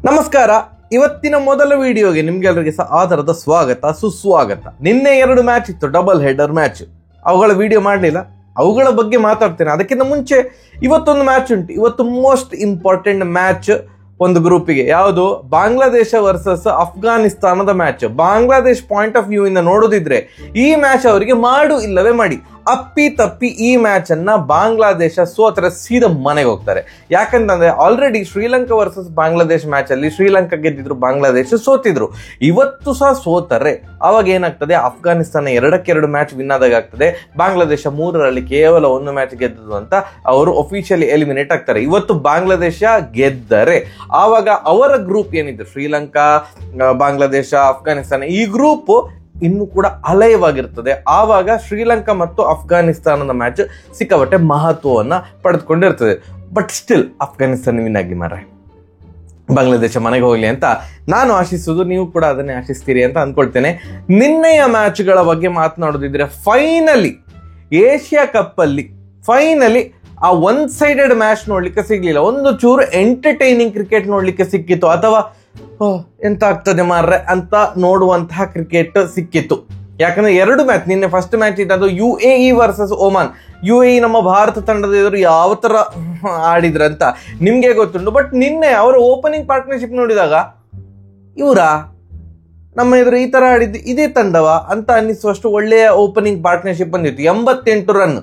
ನಮಸ್ಕಾರ. ಇವತ್ತಿನ ಮೊದಲ ವಿಡಿಯೋಗೆ ನಿಮ್ಗೆಲ್ಲರಿಗೆ ಆಧಾರದ ಸ್ವಾಗತ ಸುಸ್ವಾಗತ. ನಿನ್ನೆ 2 ಮ್ಯಾಚ್ ಇತ್ತು, ಡಬಲ್ ಹೆಡರ್ ಮ್ಯಾಚ್. ಅವುಗಳ ವಿಡಿಯೋ ಮಾಡಲಿಲ್ಲ, ಅವುಗಳ ಬಗ್ಗೆ ಮಾತಾಡ್ತೇನೆ. ಅದಕ್ಕಿಂತ ಮುಂಚೆ ಇವತ್ತೊಂದು ಮ್ಯಾಚ್ ಉಂಟು. ಇವತ್ತು ಮೋಸ್ಟ್ ಇಂಪಾರ್ಟೆಂಟ್ ಮ್ಯಾಚ್ ಒಂದು ಗ್ರೂಪಿಗೆ. ಯಾವುದು? ಬಾಂಗ್ಲಾದೇಶ ವರ್ಸಸ್ ಅಫ್ಘಾನಿಸ್ತಾನದ match. Bangladesh point of view ಇಂದ ನೋಡೋದಿದ್ರೆ ಈ ಮ್ಯಾಚ್ ಅವರಿಗೆ ಮಾಡು ಇಲ್ಲವೇ ಮಾಡಿ. ಅಪ್ಪಿ ತಪ್ಪಿ ಈ ಮ್ಯಾಚ್ ಅನ್ನ ಬಾಂಗ್ಲಾದೇಶ ಸೋತರೆ ಸೀದಾ ಮನೆಗೆ ಹೋಗ್ತಾರೆ. ಯಾಕಂತಂದ್ರೆ already Sri Lanka versus Bangladesh match ಅಲ್ಲಿ ಶ್ರೀಲಂಕಾ ಗೆದ್ದಿದ್ರು, ಬಾಂಗ್ಲಾದೇಶ ಸೋತಿದ್ರು. ಇವತ್ತು ಸಹ ಸೋತರೆ ಅವಾಗ ಏನಾಗ್ತದೆ? ಅಫ್ಘಾನಿಸ್ತಾನ 2-2 ಮ್ಯಾಚ್ ವಿನ್ ಆದಾಗ ಆಗ್ತದೆ. ಬಾಂಗ್ಲಾದೇಶ 3ರಲ್ಲಿ ಕೇವಲ 1 ಮ್ಯಾಚ್ ಗೆದ್ದದು ಅಂತ ಅವರು ಅಫಿಷಿಯಲಿ ಎಲಿಮಿನೇಟ್ ಆಗ್ತಾರೆ. ಇವತ್ತು ಬಾಂಗ್ಲಾದೇಶ ಗೆದ್ದರೆ ಆವಾಗ ಅವರ ಗ್ರೂಪ್ ಏನಿದೆ, ಶ್ರೀಲಂಕಾ, ಬಾಂಗ್ಲಾದೇಶ, ಅಫ್ಘಾನಿಸ್ತಾನ, ಈ ಗ್ರೂಪ್ ಇನ್ನು ಕೂಡ ಅಲಯವಾಗಿರ್ತದೆ. ಆವಾಗ ಶ್ರೀಲಂಕಾ ಮತ್ತು ಅಫ್ಘಾನಿಸ್ತಾನದ ಮ್ಯಾಚ್ ಸಿಕ್ಕಾಪಟ್ಟೆ ಮಹತ್ವವನ್ನ ಪಡೆದುಕೊಂಡಿರ್ತದೆ. ಬಟ್ ಸ್ಟಿಲ್ ಅಫ್ಘಾನಿಸ್ತಾನ ವಿನ್ ಆಗಿ ಮಾರ, ಬಾಂಗ್ಲಾದೇಶ ಮನೆಗೆ ಹೋಗ್ಲಿ ಅಂತ ನಾನು ಆಶಿಸುವುದು, ನೀವು ಕೂಡ ಅದನ್ನೇ ಆಶಿಸ್ತೀರಿ ಅಂತ ಅಂದ್ಕೊಳ್ತೇನೆ. ನಿನ್ನೆಯ ಮ್ಯಾಚ್ಗಳ ಬಗ್ಗೆ ಮಾತನಾಡೋದಿದ್ರೆ, ಫೈನಲಿ ಏಷ್ಯಾ ಕಪ್ ಅಲ್ಲಿ ಫೈನಲಿ ಆ ಒನ್ ಸೈಡೆಡ್ ಮ್ಯಾಚ್ ನೋಡ್ಲಿಕ್ಕೆ ಸಿಗ್ಲಿಲ್ಲ. ಒಂದು ಚೂರು ಎಂಟರ್ಟೈನಿಂಗ್ ಕ್ರಿಕೆಟ್ ನೋಡ್ಲಿಕ್ಕೆ ಸಿಕ್ಕಿತ್ತು, ಅಥವಾ ಎಂತ ಆಗ್ತದೆ ಮಾರ್ರೆ ಅಂತ ನೋಡುವಂತಹ ಕ್ರಿಕೆಟ್ ಸಿಕ್ಕಿತ್ತು. ಯಾಕಂದ್ರೆ 2 ಮ್ಯಾಚ್, ನಿನ್ನೆ ಫಸ್ಟ್ ಮ್ಯಾಚ್ ಇದ್ದದು UAE ವರ್ಸಸ್ ಒಮಾನ್. UAE ನಮ್ಮ ಭಾರತ ತಂಡದ ಎದುರು ಯಾವ ತರ ಆಡಿದ್ರಂತ ನಿಮ್ಗೆ ಗೊತ್ತುಂಟು. ಬಟ್ ನಿನ್ನೆ ಅವರ ಓಪನಿಂಗ್ ಪಾರ್ಟ್ನರ್ಶಿಪ್ ನೋಡಿದಾಗ ನಮ್ಮ ಎದುರು ಈ ತರ ಆಡಿದ್ದು ಇದೇ ತಂಡವ ಅಂತ ಅನ್ನಿಸುವಷ್ಟು ಒಳ್ಳೆಯ ಓಪನಿಂಗ್ ಪಾರ್ಟ್ನರ್ಶಿಪ್ ಬಂದಿತ್ತು. 88 ರನ್.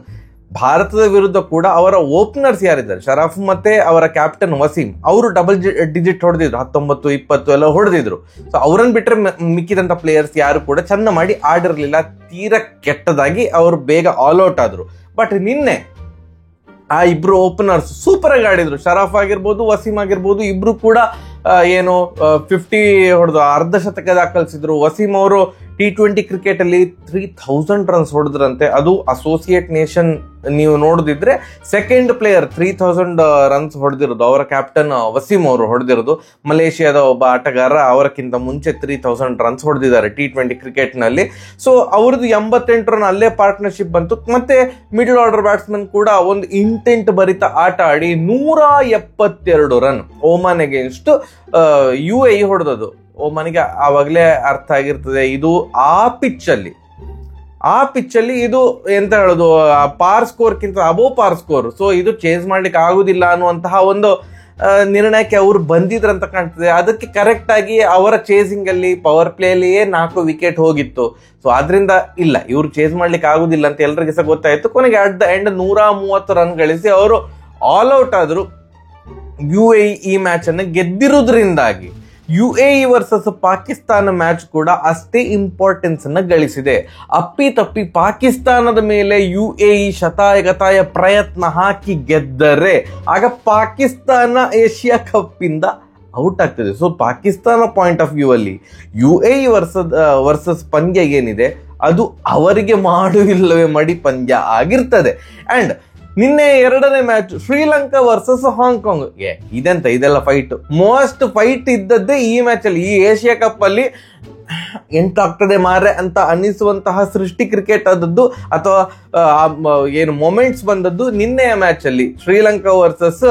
ಭಾರತದ ವಿರುದ್ಧ ಕೂಡ ಅವರ ಓಪನರ್ಸ್ ಯಾರಿದ್ದಾರೆ, ಶರಫ್ ಮತ್ತೆ ಅವರ ಕ್ಯಾಪ್ಟನ್ ವಸೀಂ, ಅವರು ಡಬಲ್ ಡಿಜಿಟ್ ಹೊಡೆದಿದ್ರು, 19, 20 ಎಲ್ಲ ಹೊಡೆದಿದ್ರು. ಸೊ ಅವರನ್ನು ಬಿಟ್ಟರೆ ಮಿಕ್ಕಿದಂತ ಪ್ಲೇಯರ್ಸ್ ಯಾರು ಕೂಡ ಚಂದ ಮಾಡಿ ಆಡಿರ್ಲಿಲ್ಲ. ತೀರಾ ಕೆಟ್ಟದಾಗಿ ಅವರು ಬೇಗ ಆಲ್ ಔಟ್ ಆದ್ರು. ಬಟ್ ನಿನ್ನೆ ಆ ಇಬ್ರು ಓಪನರ್ಸ್ ಸೂಪರ್ ಆಗಿ ಆಡಿದ್ರು. ಶರಫ್ ಆಗಿರ್ಬೋದು, ವಸೀಂ ಆಗಿರ್ಬೋದು, ಇಬ್ರು ಕೂಡ 50 ಹೊಡೆದು ಅರ್ಧ ಶತಕ ದಾಖಲಿಸಿದ್ರು. ವಸೀಂ ಅವರು T20 ಕ್ರಿಕೆಟ್ ಅಲ್ಲಿ 3000 ರನ್ಸ್ ಹೊಡೆದ್ರಂತೆ. ಅದು ಅಸೋಸಿಯೇಟ್ ನೇಷನ್ ನೀವು ನೋಡಿದ್ರೆ ಸೆಕೆಂಡ್ ಪ್ಲೇಯರ್ 3000 ರನ್ಸ್ ಹೊಡೆದಿರೋದು ಅವರ ಕ್ಯಾಪ್ಟನ್ ವಸೀಂ ಅವರು ಹೊಡೆದಿರೋದು. ಮಲೇಷಿಯಾದ ಒಬ್ಬ ಆಟಗಾರ ಅವರಕ್ಕಿಂತ ಮುಂಚೆ 3000 ರನ್ಸ್ ಹೊಡೆದಿದ್ದಾರೆ T20 ಕ್ರಿಕೆಟ್ ನಲ್ಲಿ. ಸೊ ಅವ್ರದ್ದು 88 ರನ್ ಅಲ್ಲೇ ಪಾರ್ಟ್ನರ್ಶಿಪ್ ಬಂತು. ಮತ್ತೆ ಮಿಡಲ್ ಆರ್ಡರ್ ಬ್ಯಾಟ್ಸ್ಮನ್ ಕೂಡ ಒಂದು ಇಂಟೆಂಟ್ ಭರಿತ ಆಟ ಆಡಿ 172 ರನ್ ಓಮಾನ್ ಅಗೇನ್ಸ್ಟ್ UAE ಹೊಡೆದದು. ಓಮನಿಗೆ ಆವಾಗಲೇ ಅರ್ಥ ಆಗಿರ್ತದೆ ಇದು ಆ ಪಿಚ್ ಅಲ್ಲಿ ಇದು ಎಂತ ಹೇಳೋದು, ಪಾರ್ ಸ್ಕೋರ್ಕ್ಕಿಂತ ಅಬೋವ್ ಪಾರ್ ಸ್ಕೋರ್. ಸೊ ಇದು ಚೇಂಜ್ ಮಾಡ್ಲಿಕ್ಕೆ ಆಗುದಿಲ್ಲ ಅನ್ನುವಂತಹ ಒಂದು ನಿರ್ಣಯಕ್ಕೆ ಅವರು ಬಂದಿದ್ರಂತ ಕಾಣ್ತದೆ. ಅದಕ್ಕೆ ಕರೆಕ್ಟ್ ಆಗಿ ಅವರ ಚೇಸಿಂಗ್ ಅಲ್ಲಿ ಪವರ್ ಪ್ಲೇ ಅಲ್ಲಿಯೇ 4 ವಿಕೆಟ್ ಹೋಗಿತ್ತು. ಸೊ ಆದ್ರಿಂದ ಇಲ್ಲ, ಇವ್ರು ಚೇಂಜ್ ಮಾಡ್ಲಿಕ್ಕೆ ಆಗುದಿಲ್ಲ ಅಂತ ಎಲ್ರಿಗೂ ಸಹ ಗೊತ್ತಾಯ್ತು. ಕೊನೆಗೆ ಅಟ್ ದ ಎಂಡ್ 130 ರನ್ ಗಳಿಸಿ ಅವರು ಆಲ್ ಔಟ್ ಆದ್ರು. UAE ಈ ಮ್ಯಾಚ್ ಅನ್ನು ಗೆದ್ದಿರುವುದರಿಂದಾಗಿ UAE ವರ್ಸಸ್ ಪಾಕಿಸ್ತಾನ ಮ್ಯಾಚ್ ಕೂಡ ಅಷ್ಟೇ ಇಂಪಾರ್ಟೆನ್ಸ್ ಅನ್ನ ಗಳಿಸಿದೆ. ಅಪ್ಪಿ ತಪ್ಪಿ ಪಾಕಿಸ್ತಾನದ ಮೇಲೆ UAE ಶತಾಯಗತಾಯ ಪ್ರಯತ್ನ ಹಾಕಿ ಗೆದ್ದರೆ ಆಗ ಪಾಕಿಸ್ತಾನ ಏಷ್ಯಾ ಕಪ್ ಇಂದ ಔಟ್ ಆಗ್ತದೆ. So Pakistan point of view ಅಲ್ಲಿ UAE ವರ್ಸಸ್ ಪಂದ್ಯ ಏನಿದೆ ಅದು ಅವರಿಗೆ ಮಾಡು ಇಲ್ಲವೇ ಮಡಿ ಪಂದ್ಯ ಆಗಿರ್ತದೆ. ಅಂಡ್ ನಿನ್ನೆ 2ನೇ ಮ್ಯಾಚ್ ಶ್ರೀಲಂಕಾ ವರ್ಸಸ್ ಹಾಂಗ್ಕಾಂಗ್. ಇದೆಲ್ಲ ಫೈಟ್, ಮೋಸ್ಟ್ ಫೈಟ್ ಇದ್ದದ್ದೇ ಈ ಮ್ಯಾಚ್ ಅಲ್ಲಿ. ಈ ಏಷ್ಯಾ ಕಪ್ ಅಲ್ಲಿ ಎಂಟಾಗ್ತದೆ ಮಾರೆ ಅಂತ ಅನ್ನಿಸುವಂತಹ ಸೃಷ್ಟಿ ಕ್ರಿಕೆಟ್ ಆದದ್ದು ಅಥವಾ ಏನು ಮೊಮೆಂಟ್ಸ್ ಬಂದದ್ದು ನಿನ್ನೆಯ ಮ್ಯಾಚ್ ಅಲ್ಲಿ. ಶ್ರೀಲಂಕಾ ವರ್ಸಸ್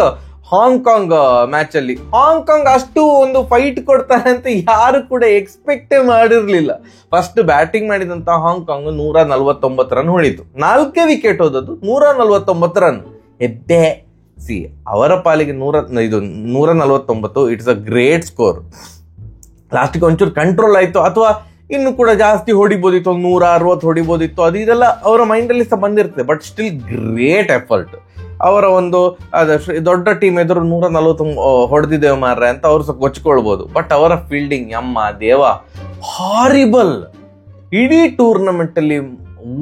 ಹಾಂಗ್ಕಾಂಗ್ ಮ್ಯಾಚ್ ಅಲ್ಲಿ ಹಾಂಗ್ಕಾಂಗ್ ಅಷ್ಟು ಒಂದು ಫೈಟ್ ಕೊಡ್ತಾರೆ ಅಂತ ಯಾರು ಕೂಡ ಎಕ್ಸ್ಪೆಕ್ಟೇ ಮಾಡಿರ್ಲಿಲ್ಲ. ಫಸ್ಟ್ ಬ್ಯಾಟಿಂಗ್ ಮಾಡಿದಂತ ಹಾಂಗ್ಕಾಂಗ್ 149 ರನ್ ಹೊಡಿತು, 4 ವಿಕೆಟ್ ಹೋದದ್ದು, 149 ರನ್ ಎದ್ದೆ. ಅವರ ಪಾಲಿಗೆ 149 ಇಟ್ಸ್ ಅ ಗ್ರೇಟ್ ಸ್ಕೋರ್. ಲಾಸ್ಟಿಗೆ ಒಂಚೂರು ಕಂಟ್ರೋಲ್ ಆಯ್ತು, ಅಥವಾ ಇನ್ನು ಕೂಡ ಜಾಸ್ತಿ ಹೊಡಿಬೋದಿತ್ತು, 160 ಹೊಡಿಬೋದಿತ್ತು, ಅದು ಇದೆಲ್ಲ ಅವರ ಮೈಂಡಲ್ಲಿ ಸಹ ಬಂದಿರ್ತದೆ. But still great effort. ಅವರ ಒಂದು ದೊಡ್ಡ ಟೀಮ್ ಎದುರು 140 ಹೊಡೆದಿದ್ದೇವೆ ಮಾರ್ರೆ ಅಂತ ಅವ್ರು ಸ್ವಲ್ಪ ಕೊಚ್ಕೊಳ್ಬೋದು. ಬಟ್ ಅವರ ಫೀಲ್ಡಿಂಗ್ ಯಮ್ಮ ದೇವ, ಹಾರಿಬಲ್. ಇಡೀ ಟೂರ್ನಮೆಂಟ್ ಅಲ್ಲಿ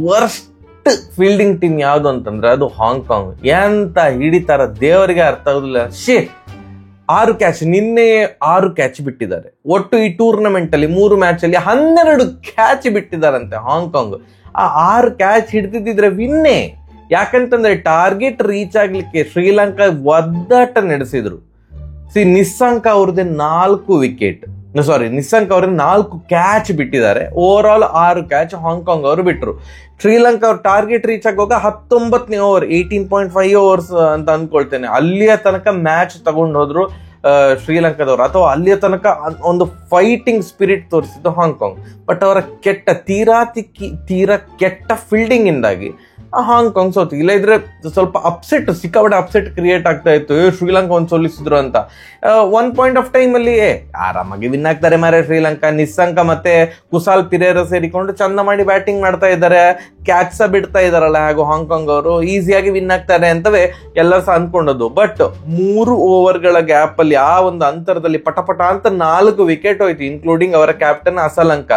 ವರ್ಸ್ಟ್ ಫೀಲ್ಡಿಂಗ್ ಟೀಮ್ ಯಾವುದು ಅಂತಂದ್ರೆ ಅದು ಹಾಂಗ್ಕಾಂಗ್. ಎಂತ ಹಿಡಿತಾರ ದೇವರಿಗೆ ಅರ್ಥ ಆಗುದಿಲ್ಲ. 6 ಕ್ಯಾಚ್, ನಿನ್ನೆ 6 ಕ್ಯಾಚ್ ಬಿಟ್ಟಿದ್ದಾರೆ. ಒಟ್ಟು ಈ ಟೂರ್ನಮೆಂಟ್ ಅಲ್ಲಿ 3 ಮ್ಯಾಚ್ ಅಲ್ಲಿ 12 ಕ್ಯಾಚ್ ಬಿಟ್ಟಿದ್ದಾರಂತೆ ಹಾಂಗ್ಕಾಂಗ್. ಆ 6 ಕ್ಯಾಚ್ ಹಿಡಿದಿದ್ರೆ ವಿನ್ನೇ. ಯಾಕಂತಂದ್ರೆ ಟಾರ್ಗೆಟ್ ರೀಚ್ ಆಗ್ಲಿಕ್ಕೆ ಶ್ರೀಲಂಕಾ ಒದ್ದಾಟ ನಡೆಸಿದ್ರು. ನಿಸ್ಸಂಕ ಅವ್ರದ್ದೇ 4 ವಿಕೆಟ್, ನಿಸ್ಸಂಕ ಅವ್ರದ್ದು 4 ಕ್ಯಾಚ್ ಬಿಟ್ಟಿದ್ದಾರೆ. ಓವರ್ ಆಲ್ 6 ಕ್ಯಾಚ್ ಹಾಂಗ್ಕಾಂಗ್ ಅವರು ಬಿಟ್ಟರು. ಶ್ರೀಲಂಕಾ ಅವ್ರ ಟಾರ್ಗೆಟ್ ರೀಚ್ ಆಗುವಾಗ 19ನೇ ಓವರ್ 18.5 ಓವರ್ಸ್ ಅಂತ ಅನ್ಕೊಳ್ತೇನೆ, ಅಲ್ಲಿಯ ತನಕ ಮ್ಯಾಚ್ ತಗೊಂಡು ಹೋದ್ರು. ಶ್ರೀಲಂಕಾದವರು, ಅಥವಾ ಅಲ್ಲಿಯ ತನಕ ಒಂದು ಫೈಟಿಂಗ್ ಸ್ಪಿರಿಟ್ ತೋರಿಸಿದ್ದು ಹಾಂಗ್ಕಾಂಗ್. ಬಟ್ ಅವರ ತೀರಾ ಕೆಟ್ಟ ಫೀಲ್ಡಿಂಗ್ ಇಂದಾಗಿ ಹಾಂಗ್ಕಾಂಗ್ ಸೋತು. ಇಲ್ಲ ಇದ್ರೆ ಸ್ವಲ್ಪ ಸಿಕ್ಕಾಪಟ್ಟೆ ಅಪ್ಸೆಟ್ ಕ್ರಿಯೇಟ್ ಆಗ್ತಾ ಇತ್ತು, ಶ್ರೀಲಂಕಾ ಒಂದು ಸೋಲಿಸಿದ್ರು ಅಂತ. ಒನ್ ಪಾಯಿಂಟ್ ಆಫ್ ಟೈಮ್ ಅಲ್ಲಿ ಆರಾಮಾಗಿ ವಿನ್ ಆಗ್ತಾರೆ ಮಾರೆ ಶ್ರೀಲಂಕಾ. ನಿಸ್ಸಂಕ ಮತ್ತೆ ಕುಸಾಲ್ ಪಿರೇರ ಸೇರಿಕೊಂಡು ಚಂದ ಮಾಡಿ ಬ್ಯಾಟಿಂಗ್ ಮಾಡ್ತಾ ಇದ್ದಾರೆ, ಕ್ಯಾಚ್ ಸಹ ಬಿಡ್ತಾ ಇದಾರಲ್ಲ, ಹಾಗೂ ಹಾಂಗ್ಕಾಂಗ್ ಅವರು ಈಸಿಯಾಗಿ ವಿನ್ ಆಗ್ತಾರೆ ಅಂತವೇ ಎಲ್ಲರೂ ಸಹ ಅಂದ್ಕೊಂಡದ್ದು. ಬಟ್ 3 ಓವರ್ಗಳ ಗ್ಯಾಪ್ ಅಲ್ಲಿ, ಆ ಒಂದು ಅಂತರದಲ್ಲಿ ಪಟಪಟ ಅಂತ 4 ವಿಕೆಟ್ ಹೋಯ್ತು, ಇನ್ಕ್ಲೂಡಿಂಗ್ ಅವರ ಕ್ಯಾಪ್ಟನ್ ಅಸಲಂಕ.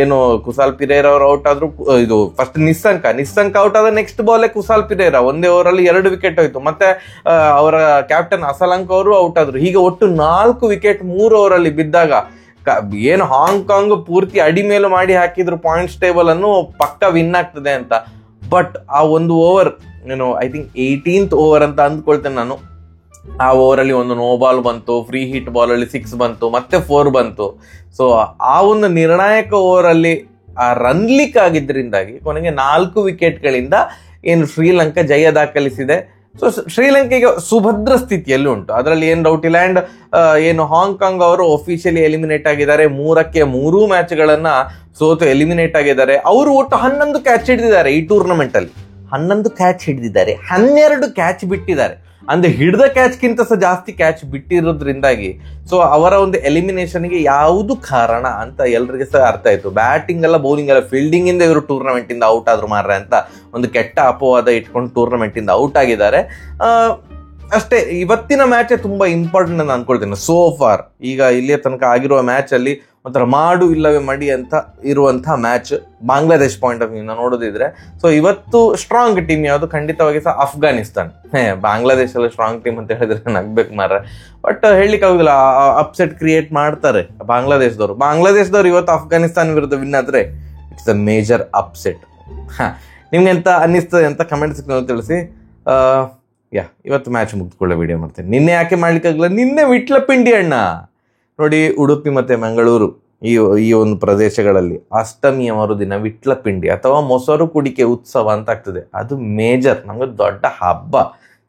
ಏನು ಕುಸಾಲ್ ಪಿರೇರ ಅವರು ಔಟ್ ಆದ್ರು, ಇದು ಫಸ್ಟ್ ನಿಸ್ಸಂಕ ಔಟ್ ಆದ ನೆಕ್ಸ್ಟ್ ಬಾಲ್ ಕುಸಾಲ್ ಪಿರೇರ ಒಂದೇ ಓವರ್ ಅಲ್ಲಿ 2 ವಿಕೆಟ್ ಹೋಯ್ತು. ಮತ್ತೆ ಅವರ ಕ್ಯಾಪ್ಟನ್ ಅಸಲಂಕ ಅವರು ಔಟ್ ಆದ್ರು. ಹೀಗೆ ಒಟ್ಟು 4 ವಿಕೆಟ್ 3 ಓವರ್ ಅಲ್ಲಿ ಬಿದ್ದಾಗ ಏನು ಹಾಂಗ್ಕಾಂಗ್ ಪೂರ್ತಿ ಅಡಿ ಮೇಲೂ ಮಾಡಿ ಹಾಕಿದ್ರು ಪಾಯಿಂಟ್ಸ್ ಟೇಬಲ್ ಅನ್ನು ಪಕ್ಕ ವಿನ್ ಆಗ್ತದೆ ಅಂತ. ಬಟ್ ಆ ಒಂದು ಓವರ್ ಏನು ಐ ಥಿಂಕ್ 18th ಓವರ್ ಅಂತ ಅಂದ್ಕೊಳ್ತೇನೆ ನಾನು. ಆ ಓವರಲ್ಲಿ ಒಂದು ನೋ ಬಾಲ್ ಬಂತು, ಫ್ರೀ ಹಿಟ್ ಬಾಲ್ ಅಲ್ಲಿ 6 ಬಂತು, ಮತ್ತೆ 4 ಬಂತು. ಸೊ ಆ ಒಂದು ನಿರ್ಣಾಯಕ ಓವರ್ ಅಲ್ಲಿ ಆ ರನ್ಲಿಕ್ ಆಗಿದ್ದರಿಂದಾಗಿ ಕೊನೆಗೆ 4 ವಿಕೆಟ್ಗಳಿಂದ ಏನು ಶ್ರೀಲಂಕಾ ಜಯ ದಾಖಲಿಸಿದೆ. ಸೊ ಶ್ರೀಲಂಕೆಗೆ ಸುಭದ್ರ ಸ್ಥಿತಿಯಲ್ಲಿ ಉಂಟು, ಅದರಲ್ಲಿ ಏನು ಡೌಟ್ ಇಲ್ಲ. ಅಂಡ್ ಏನು ಹಾಂಗ್ಕಾಂಗ್ ಅವರು ಒಫಿಷಿಯಲಿ ಎಲಿಮಿನೇಟ್ ಆಗಿದ್ದಾರೆ, 3ಕ್ಕೆ 3 ಮ್ಯಾಚ್ಗಳನ್ನ ಸೋತು ಎಲಿಮಿನೇಟ್ ಆಗಿದ್ದಾರೆ. ಅವರು ಒಟ್ಟು 11 ಕ್ಯಾಚ್ ಹಿಡಿದಿದ್ದಾರೆ ಈ ಟೂರ್ನಮೆಂಟ್ ಅಲ್ಲಿ. 11 ಕ್ಯಾಚ್ ಹಿಡಿದಿದ್ದಾರೆ, 12 ಕ್ಯಾಚ್ ಬಿಟ್ಟಿದ್ದಾರೆ. ಅಂದ್ರೆ ಹಿಡಿದ ಕ್ಯಾಚ್ಗಿಂತ ಸಹ ಜಾಸ್ತಿ ಕ್ಯಾಚ್ ಬಿಟ್ಟಿರೋದ್ರಿಂದಾಗಿ ಸೊ ಅವರ ಒಂದು ಎಲಿಮಿನೇಷನ್ಗೆ ಯಾವುದು ಕಾರಣ ಅಂತ ಎಲ್ರಿಗೆ ಸಹ ಅರ್ಥ ಆಯ್ತು. ಬ್ಯಾಟಿಂಗ್ ಅಲ್ಲ, ಬೌಲಿಂಗ್ ಅಲ್ಲ, ಫೀಲ್ಡಿಂಗ್ ಇಂದ ಇವರು ಟೂರ್ನಮೆಂಟ್ ಇಂದ ಔಟ್ ಆದ್ರು ಮಾರ್ರೆ ಅಂತ ಒಂದು ಕೆಟ್ಟ ಅಪವಾದ ಇಟ್ಕೊಂಡು ಟೂರ್ನಮೆಂಟ್ ಇಂದ ಔಟ್ ಆಗಿದ್ದಾರೆ. ಅಷ್ಟೇ, ಇವತ್ತಿನ ಮ್ಯಾಚ್ ತುಂಬಾ ಇಂಪಾರ್ಟೆಂಟ್ ಅಂತ ಅನ್ಕೊಳ್ತೇನೆ. ಸೋ ಫಾರ್ ಈಗ ಇಲ್ಲಿಯ ತನಕ ಆಗಿರುವ ಮ್ಯಾಚ್ ಅಲ್ಲಿ ಒಂಥರ ಮಾಡು ಇಲ್ಲವೇ ಮಡಿ ಅಂತ ಇರುವಂತಹ match Bangladesh point of view ನೋಡೋದಿದ್ರೆ. ಸೊ ಇವತ್ತು ಸ್ಟ್ರಾಂಗ್ ಟೀಮ್ ಯಾವುದು? ಖಂಡಿತವಾಗಿ ಸಹ ಅಫ್ಘಾನಿಸ್ತಾನ್. ಬಾಂಗ್ಲಾದೇಶ ಎಲ್ಲ ಸ್ಟ್ರಾಂಗ್ ಟೀಮ್ ಅಂತ ಹೇಳಿದ್ರೆ ನಗ್ಬೇಕು ಮಾರ. ಬಟ್ ಹೇಳಲಿಕ್ಕೆ ಆಗುದಿಲ್ಲ, ಅಪ್ಸೆಟ್ ಕ್ರಿಯೇಟ್ ಮಾಡ್ತಾರೆ ಬಾಂಗ್ಲಾದೇಶದವರು ಇವತ್ತು ಅಫ್ಘಾನಿಸ್ತಾನ ವಿರುದ್ಧ ವಿನ್ ಆದ್ರೆ ಇಟ್ಸ್ ಅ ಮೇಜರ್ ಅಪ್ಸೆಟ್. ನಿಮ್ಗೆ ಎಂತ ಅನ್ನಿಸ್ತದೆ ಅಂತ ಕಮೆಂಟ್ ಸೆಕ್ಷನ್ ತಿಳಿಸಿ. ಇವತ್ತು ಮ್ಯಾಚ್ ಮುಗಿದುಕೊಳ್ಳೋ ವಿಡಿಯೋ ಮಾಡ್ತೇನೆ. ನಿನ್ನೆ ಯಾಕೆ ಮಾಡ್ಲಿಕ್ಕಾಗಲ್ಲ? ನಿನ್ನೆ ವಿಟ್ಲಪಿಂಡಿ ಅಣ್ಣ ನೋಡಿ, ಉಡುಪಿ ಮತ್ತೆ ಮಂಗಳೂರು ಈ ಒಂದು ಪ್ರದೇಶಗಳಲ್ಲಿ ಅಷ್ಟಮಿಯ ಮರುದಿನ ವಿಟ್ಲಪಿಂಡಿ ಅಥವಾ ಮೊಸರು ಕುಡಿಕೆ ಉತ್ಸವ ಅಂತ ಆಗ್ತದೆ. ಅದು ಮೇಜರ್, ನಮ್ಗೆ ದೊಡ್ಡ ಹಬ್ಬ,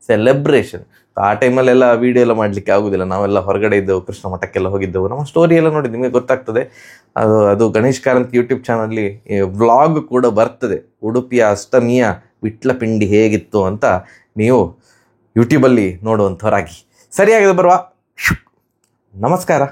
ಸೆಲೆಬ್ರೇಷನ್. ಆ ಟೈಮಲ್ಲೆಲ್ಲ ವಿಡಿಯೋ ಎಲ್ಲ ಮಾಡ್ಲಿಕ್ಕೆ ಆಗುದಿಲ್ಲ. ನಾವೆಲ್ಲ ಹೊರಗಡೆ ಇದ್ದೆವು, ಕೃಷ್ಣ ಮಠಕ್ಕೆಲ್ಲ ಹೋಗಿದ್ದೆವು. ನಮ್ಮ ಸ್ಟೋರಿ ಎಲ್ಲ ನೋಡಿ ನಿಮಗೆ ಗೊತ್ತಾಗ್ತದೆ. ಅದು ಗಣೇಶ್ ಕಾರಂತ್ ಯೂಟ್ಯೂಬ್ ಚಾನಲ್ಲಿ ವ್ಲಾಗ್ ಕೂಡ ಬರ್ತದೆ, ಉಡುಪಿಯ ಅಷ್ಟಮಿಯ ವಿಟ್ಲಪಿಂಡಿ ಹೇಗಿತ್ತು ಅಂತ ನೀವು ಯೂಟ್ಯೂಬಲ್ಲಿ ನೋಡುವಂಥವರಾಗಿ. ಸರಿಯಾಗಿದೆ ಬರುವ. ನಮಸ್ಕಾರ.